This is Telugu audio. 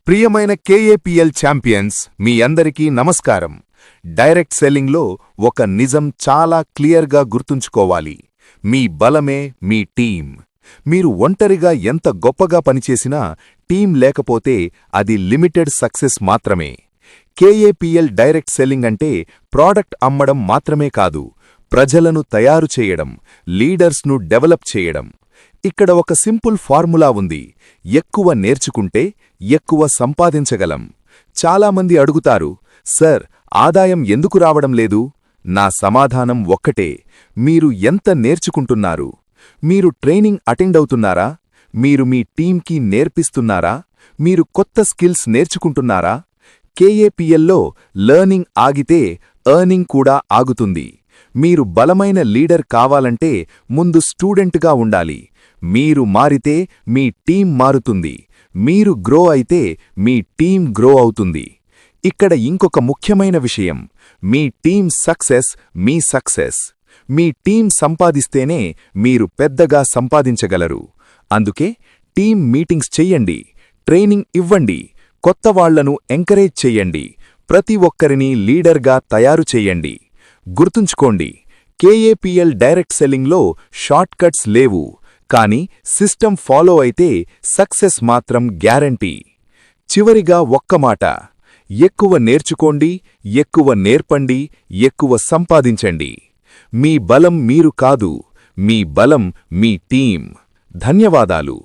ప్రియమైన కేఏపీఎల్ ఛాంపియన్స్ మీ అందరికీ నమస్కారం. డైరెక్ట్ సెల్లింగ్లో ఒక నిజం చాలా క్లియర్గా గుర్తుంచుకోవాలి. మీ బలమే మీ టీం. మీరు ఒంటరిగా ఎంత గొప్పగా పనిచేసినా టీం లేకపోతే అది లిమిటెడ్ సక్సెస్ మాత్రమే. కేఏపీఎల్ డైరెక్ట్ సెల్లింగ్ అంటే ప్రాడక్ట్ అమ్మడం మాత్రమే కాదు, ప్రజలను తయారు చేయడం, లీడర్స్ను డెవలప్ చేయడం. ఇక్కడ ఒక సింపుల్ ఫార్ములా ఉంది. ఎక్కువ నేర్చుకుంటే ఎక్కువ సంపాదించగలం. చాలామంది అడుగుతారు, సర్, ఆదాయం ఎందుకు రావడం లేదు? నా సమాధానం ఒక్కటే, మీరు ఎంత నేర్చుకుంటున్నారు? మీరు ట్రైనింగ్ అటెండ్ అవుతున్నారా? మీరు మీ టీంకి నేర్పిస్తున్నారా? మీరు కొత్త స్కిల్స్ నేర్చుకుంటున్నారా? కేఏపీఎల్లో లెర్నింగ్ ఆగితే ఎర్నింగ్ కూడా ఆగుతుంది. మీరు బలమైన లీడర్ కావాలంటే ముందు స్టూడెంట్గా ఉండాలి. మీరు మారితే మీ టీం మారుతుంది. మీరు గ్రో అయితే మీ టీం గ్రో అవుతుంది. ఇక్కడ ఇంకొక ముఖ్యమైన విషయం, మీ టీం సక్సెస్ మీ సక్సెస్. మీ టీం సంపాదిస్తేనే మీరు పెద్దగా సంపాదించగలరు. అందుకే టీం మీటింగ్స్ చెయ్యండి, ట్రైనింగ్ ఇవ్వండి, కొత్తవాళ్లను ఎంకరేజ్ చెయ్యండి, ప్రతి ఒక్కరినీ లీడర్గా తయారు చెయ్యండి. గుర్తుంచుకోండి, కేఏపీఎల్ డైరెక్ట్ సెల్లింగ్లో షార్ట్ కట్స్ లేవు, కానీ సిస్టమ్ ఫాలో అయితే సక్సెస్ మాత్రం గ్యారంటీ. చివరిగా ఒక్క మాట, ఎక్కువ నేర్చుకోండి, ఎక్కువ నేర్పండి, ఎక్కువ సంపాదించండి. మీ బలం మీరు కాదు, మీ బలం మీ టీం. ధన్యవాదాలు.